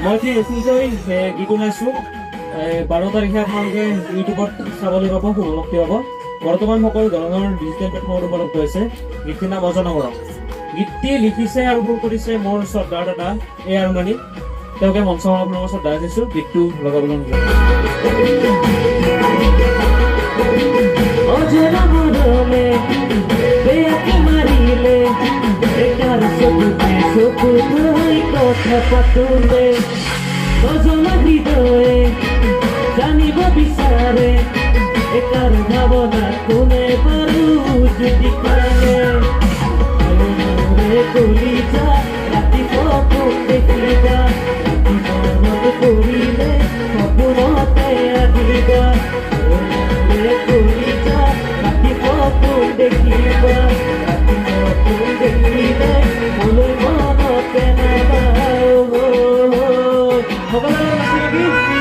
মই ঠিক নিশ্চয় গীত ওলাইছোঁ 12 তাৰিখে আপোনালোকে ইউটিউবত চাবলৈ পাব, শুভমুক্তি পাব। বৰ্তমান সকলো ধৰণৰ ডিজিটেল প্লেটফৰ্মত উপলব্ধ হৈছে। গীতটিৰ নাম অজনবৰা। গীতটি লিখিছে আৰু সুৰ কৰিছে মোৰ শ্ৰদ্ধাৰ দাদা এ আৰ মানিক। তেওঁকে মঞ্চত আপোনালোকৰ শ্ৰদ্ধা দিছোঁ। গীতটো লগাবলৈ অজনবৰলে বেয়াকে মাৰিলে এটাৰ চকুতে চকুলৈ কথা পাতোলে অজন হৃদয়ে জানিব বিচাৰে এটাৰ ভাৱনা কোনে বাৰু যদি পাৰে কলিজা ৰাতি সপোন দেখিবা ৰাতি মনত কৰিলে সপোনতে আহিবা কলিজা ৰাতি সপোন দেখিবা ৰাতি সপোন দেখিলে মোলৈ মনতে নাবা সকলোৰে